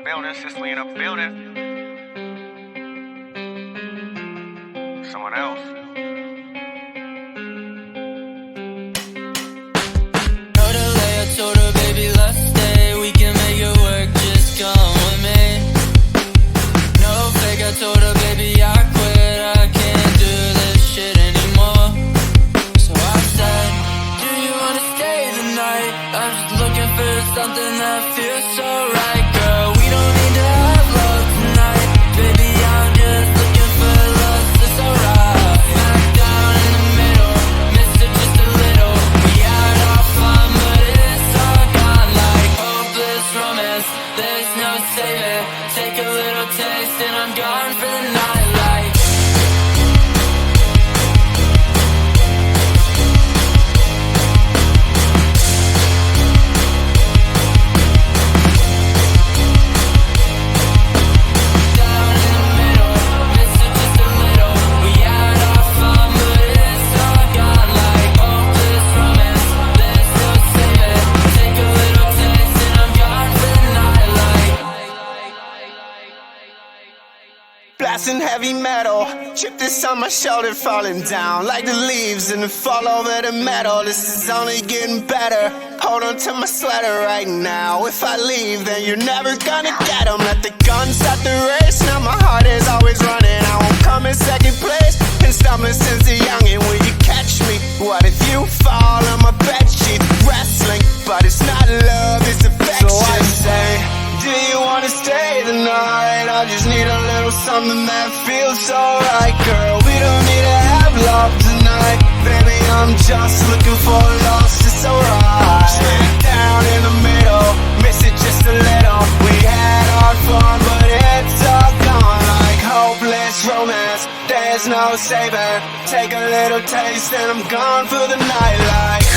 building, since we in a building. Someone else. Told her lay, I told her, baby, let's stay. We can make it work, just come with me. No fake, I told her, baby, I quit. I can't do this shit anymore. So I said, do you wanna stay the night? I'm just looking for something that feels so right, girl. We don't need to have love tonight. Baby, I'm just looking for love, it's alright. Smack down in the middle, miss it just a little. We had our fun, but it's all gone like hopeless romance. There's no saving. Take a little taste and I'm gone for the night like. Down in the middle, miss it just a little. We had our fun, but it's all gone like hopeless romance. There's no saving. Take a little taste and I'm gone for the night like. Blasting heavy metal, chip this on my shoulder, falling down like the leaves and the fall over the metal. This is only getting better. Hold on to my sweater right now. If I leave, then you're never gonna get 'em. Let the gun start the race. Now my heart is always running. I won't come in second place. Been stumbling since a youngin'. Will you catch me? What if you fall on my bedsheet? Wrestling, but it's not love, it's affection. So I say, do you wanna stay the night? I just need a little something that feels so right, girl. We don't need to have love tonight. Baby, I'm just looking for love, it's alright. Smack down in the middle, miss it just a little. We had our fun, but it's all gone like hopeless romance. There's no saving. Take a little taste and I'm gone for the night like.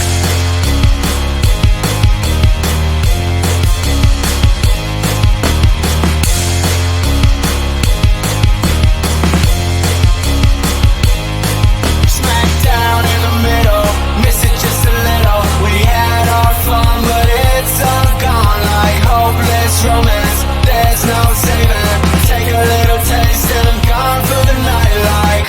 Smack down in the middle, miss it just a little. We had our fun, but it's all gone like hopeless romance. There's no saving. Take a little taste and I'm gone for the night like.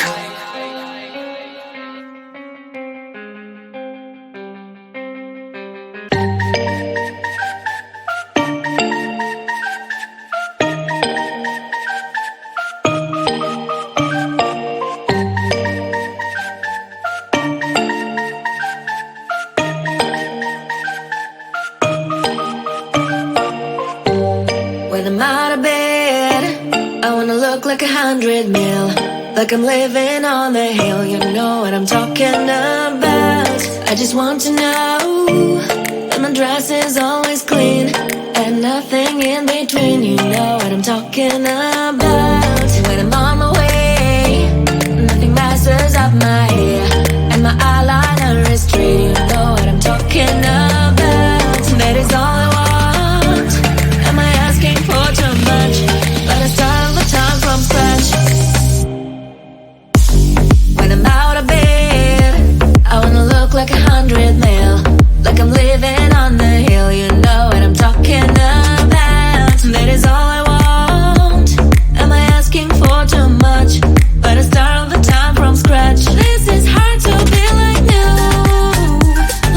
When I'm out of bed, I wanna look like 100 mil. Like I'm living on the hill, you know what I'm talking about. I just want to know that my dress is always clean and nothing in between, you know what I'm talking about. When I'm on my way, nothing messes up my hair, and my eyeliner is straight, you know what I'm talking about. That is all I want. Am I asking for too much? But I start all the time from scratch. When I'm out of bed, I wanna look like 100 mil. Like I'm living on the hill, you know what I'm talking about. That is all I want. Am I asking for too much? But I start all the time from scratch. This is hard to be like new,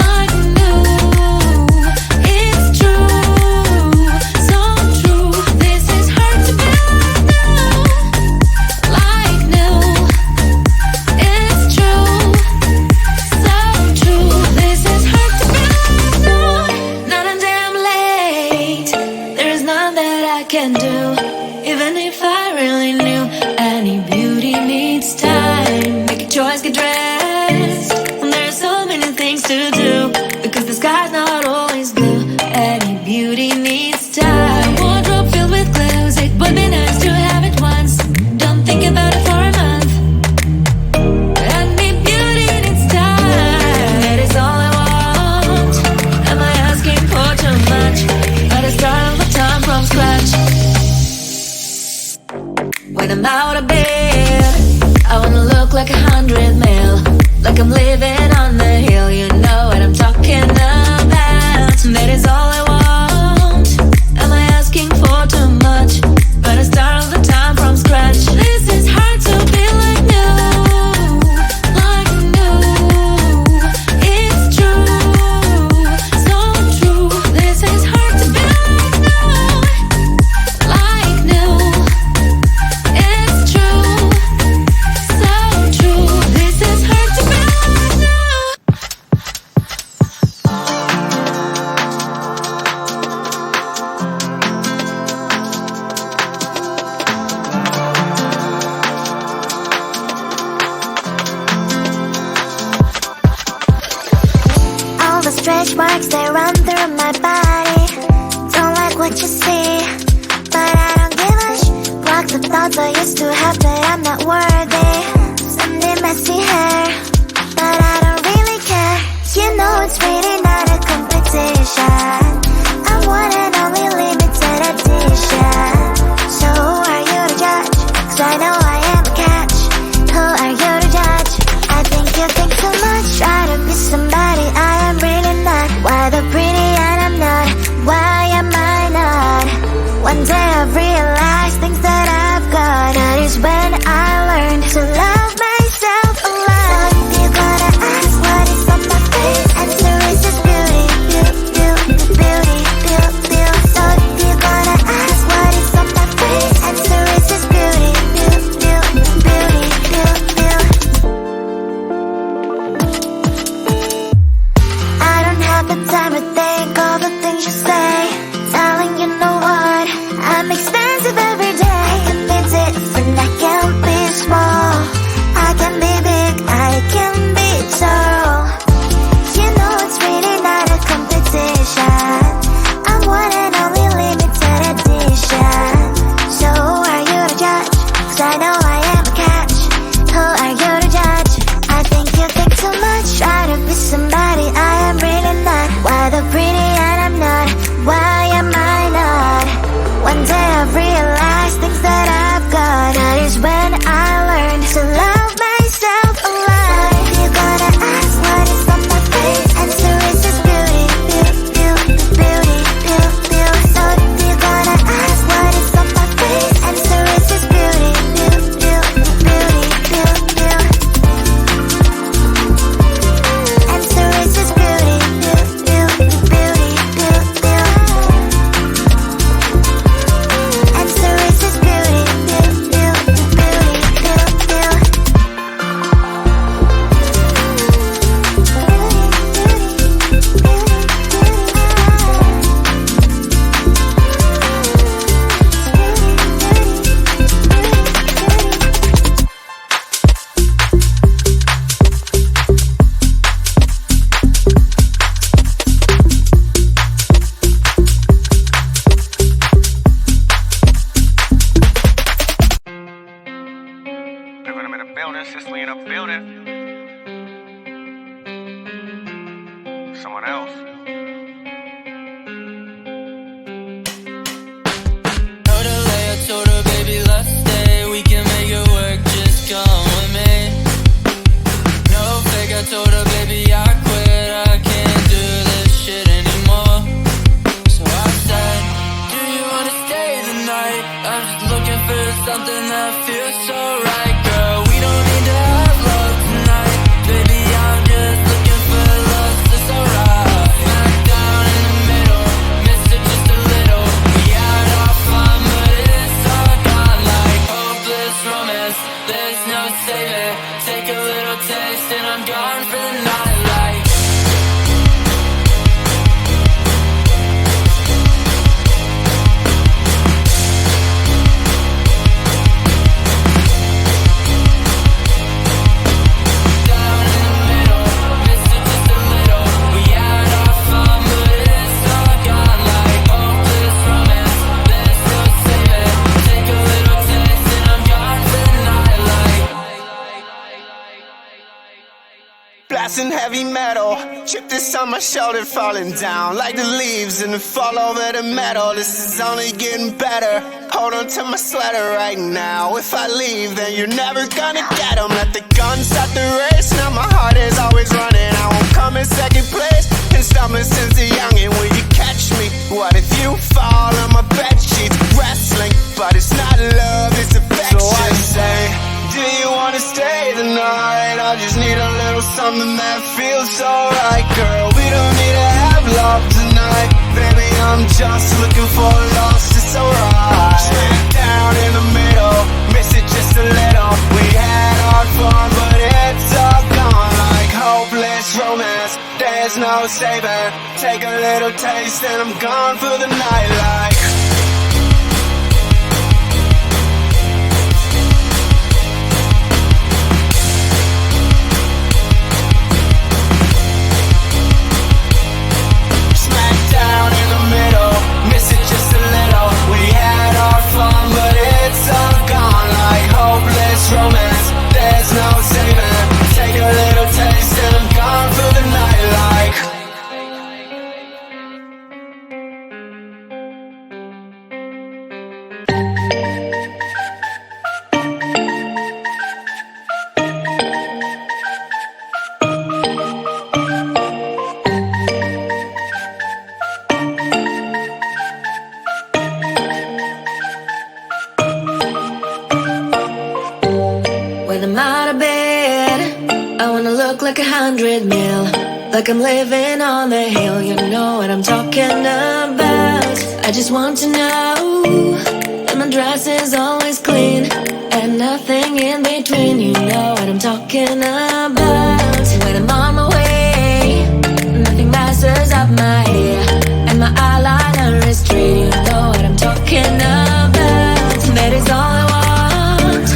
like new. It's true, so true. This is hard to be like new, it's true, so true. This is hard to be like new. Not until I'm late, there is none that I can do. Even if I really knew, any beauty needs time. Make a choice, get dressed, and there are so many things to do, because the sky's not always blue. Any beauty needs time. Wardrobe filled with clothes, it would be nice to have it once. Don't think about it for a month. Any beauty needs time. That is all I want. Am I asking for too much? But I start all the time from scratch. When I'm out of bed, I wanna look like 100 mil. Like I'm living on the hill, you know what I'm talking about. That is all I want. Am I asking for too much? worthy. Someday messy hair, but I don't really care. You know it's really not a competition. I'm one and only limited edition. So who are you to judge? 'Cause I know I am a catch. Who are you to judge? I think you think too much. Try to be somebody I am really not. Why the pretty and I'm not? Why am I not? One day I've realized things that I've got. That is when I learned to love myself a lot. So if you're gonna ask what is on my face, answer is just beauty, beauty, beauty, beauty, beauty. So if you're gonna ask what is on my face, answer is just beauty, beauty, beauty, beauty, beauty. I don't have the time to think all the things you say. Darling, you know what? I'm expensive every day. I can be different, I can be small. I can be big, I can be tall. You know it's really not a competition. I'm one and only limited edition. So who are you to judge? 'Cause I know I am a catch. Who are you to judge? I think you think too much. Try to be somebody I am really not. Why the pretty and I'm not? Why am I not? One day I've realized things that I've got. That is when I learned to love myself a lot. So if you're gonna ask what is on my face, answer is just beauty, beauty, beauty, beauty, beauty. So if you're gonna ask what is on my face, answer is just beauty, beauty, beauty, beauty, beauty. Answer is just beauty, beauty, beauty, beauty, beauty. Answer is just beauty, beauty, beauty, beauty, beauty. Living them in a building, Sicily in a building. Someone else. Told her, lay, I told her, baby, let's stay. We can make it work, just come with me. No fake, I told her, baby, I quit. I can't do this shit anymore. So I said, do you wanna stay the night? I'm just looking for something that feels so right, girl. We don't need to have love tonight. Baby, I'm just looking for love, that's alright. Smack down in the middle, miss it just a little. We had our fun, but it's all gone like hopeless romance. There's no saving. Take a little taste and I'm gone for the night like. Down in the middle, miss it just a little. We had our fun, but it's all gone like hopeless romance. There's no saving. Take a little taste and I'm gone for the night like. Blasting heavy metal, chip this on my shoulder, falling down like the leaves and the fall over the metal. This is only getting better. Hold on to my sweater right now. If I leave, then you're never gonna get 'em. Let the gun start the race. Now my heart is always running. I won't come in second place. Been stumbling since a youngin'. Will you catch me? What if you fall on my bed sheets? Wrestling, but it's not love, it's affection. So I say, do you wanna stay the night? I just need a little something that feels so right, girl. We don't need to have love tonight. Baby, I'm just looking for love, it's alright. Smack down in the middle, miss it just a little. We had our fun, but it's all gone like hopeless romance. There's no saving. Take a little taste and I'm gone for the night like. Smack down in the middle, miss it just a little. We had our fun, but it's all gone like hopeless romance. look like 100 mil, like I'm living on the hill. You know what I'm talking about. I just want to know that my dress is always clean and nothing in between. You know what I'm talking about. When I'm on my way, nothing messes up my hair, and my eyeliner is straight. You know what I'm talking about. That is all I want.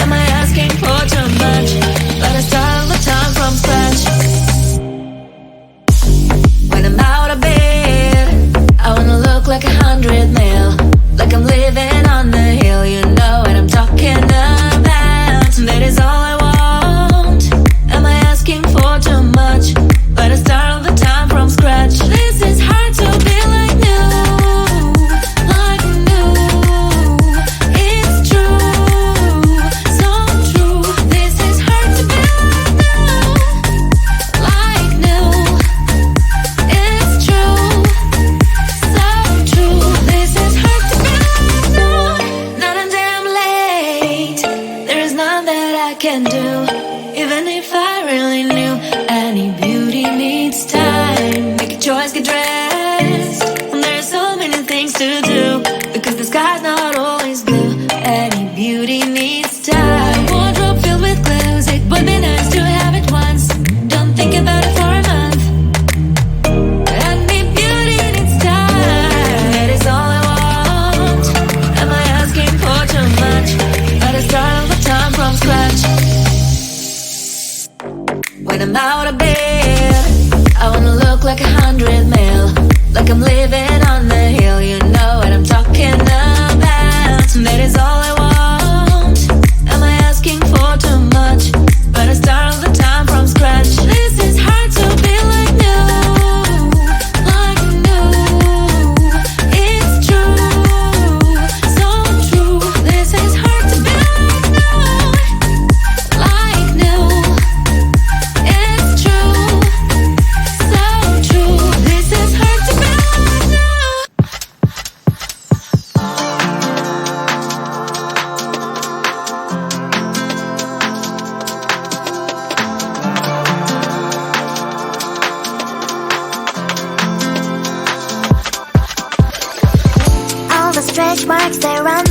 Am I asking for too much? But I start all the time from scratch. When I'm out of bed, I wanna look like 100 mil, like I'm living on the hill. You know what I'm talking about. That is all I want. Am I asking for too much? But I start all the time from scratch. This is hard to be like new, like new. It's true, so true. This is hard to be like new, it's true, so true. This is hard to be like new. Not a damn late. There is none that I can do, even if I really knew. Any beauty needs time. Make a choice, get dressed. And there's so many things to do, because the sky's not always blue. Any beauty needs time. Wardrobe filled with clues. It would be nice to have it once. Don't think about it for a month. Any beauty needs time. That is all I want. Am I asking for too much? But I start all the time from scratch. When I'm out of bed, I wanna look like 100 mil, like I'm living on the hill. You know what I'm talking about. That is all I want. Am I asking for too much? But I start all the time from scratch. This is hard to be like new, like new. It's true, so true. This is hard to be like new. It's true, so true. This is hard to be like new. All the stretch marks, they run